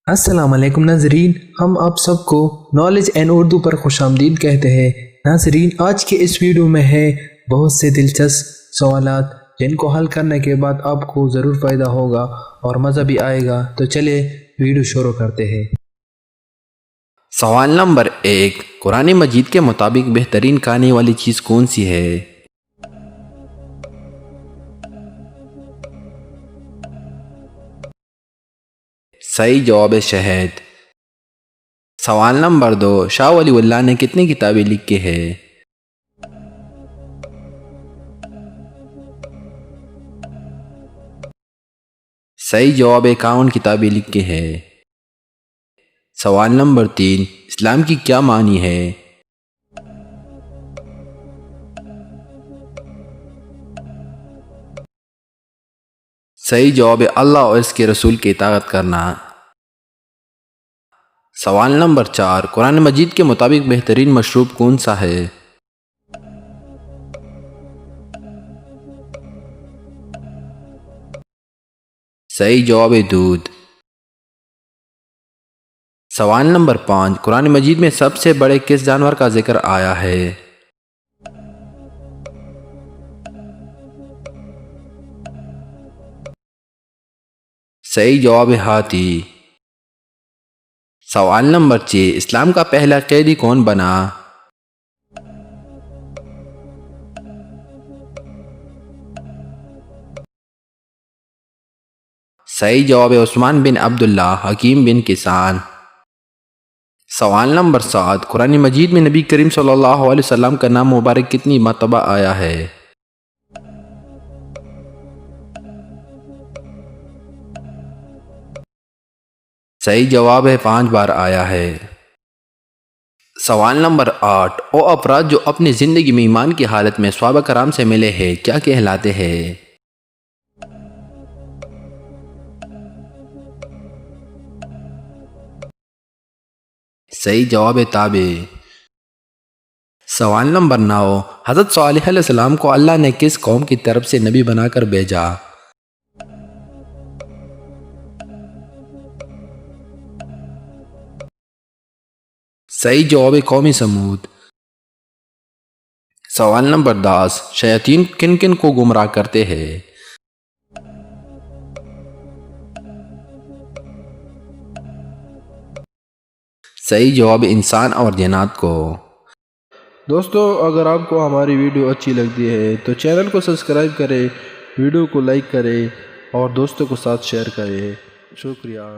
السلام علیکم ناظرین، ہم آپ سب کو نالج اینڈ اردو پر خوش آمدید کہتے ہیں۔ ناظرین، آج کے اس ویڈیو میں ہے بہت سے دلچسپ سوالات جن کو حل کرنے کے بعد آپ کو ضرور فائدہ ہوگا اور مزہ بھی آئے گا۔ تو چلے ویڈیو شروع کرتے ہیں۔ سوال نمبر 1، قرآن مجید کے مطابق بہترین کھانے والی چیز کون سی ہے؟ صحیح جواب ہے شہد۔ سوال نمبر 2، شاہ ولی اللہ نے کتنی کتابیں لکھی ہے؟ صحیح جواب ہے 51 کتابیں لکھی ہے۔ سوال نمبر 3، اسلام کی کیا معنی ہے؟ صحیح جواب ہے اللہ اور اس کے رسول کی اطاعت کرنا۔ سوال نمبر 4، قرآن مجید کے مطابق بہترین مشروب کون سا ہے؟ صحیح جواب ہے دودھ۔ سوال نمبر 5، قرآن مجید میں سب سے بڑے کس جانور کا ذکر آیا ہے؟ صحیح جواب ہے ہاتھی۔ سوال نمبر 6، اسلام کا پہلا قیدی کون بنا؟ صحیح جواب ہے عثمان بن عبداللہ حکیم بن کسان۔ سوال نمبر 7، قرآن مجید میں نبی کریم صلی اللہ علیہ وسلم کا نام مبارک کتنی مرتبہ آیا ہے؟ صحیح جواب ہے 5 بار آیا ہے۔ سوال نمبر 8، وہ افراد جو اپنی زندگی میں ایمان کی حالت میں صحابہ کرام سے ملے ہیں کیا کہلاتے ہیں؟ صحیح جواب ہے تابع۔ سوال نمبر 9، حضرت صالح علیہ السلام کو اللہ نے کس قوم کی طرف سے نبی بنا کر بھیجا؟ صحیح جواب ہے قوم سمود۔ سوال نمبر 10، شیاطین کن کن کو گمراہ کرتے ہیں؟ صحیح جواب انسان اور جنات کو۔ دوستو، اگر آپ کو ہماری ویڈیو اچھی لگتی ہے تو چینل کو سبسکرائب کریں، ویڈیو کو لائک کریں اور دوستوں کے ساتھ شیئر کریں۔ شکریہ۔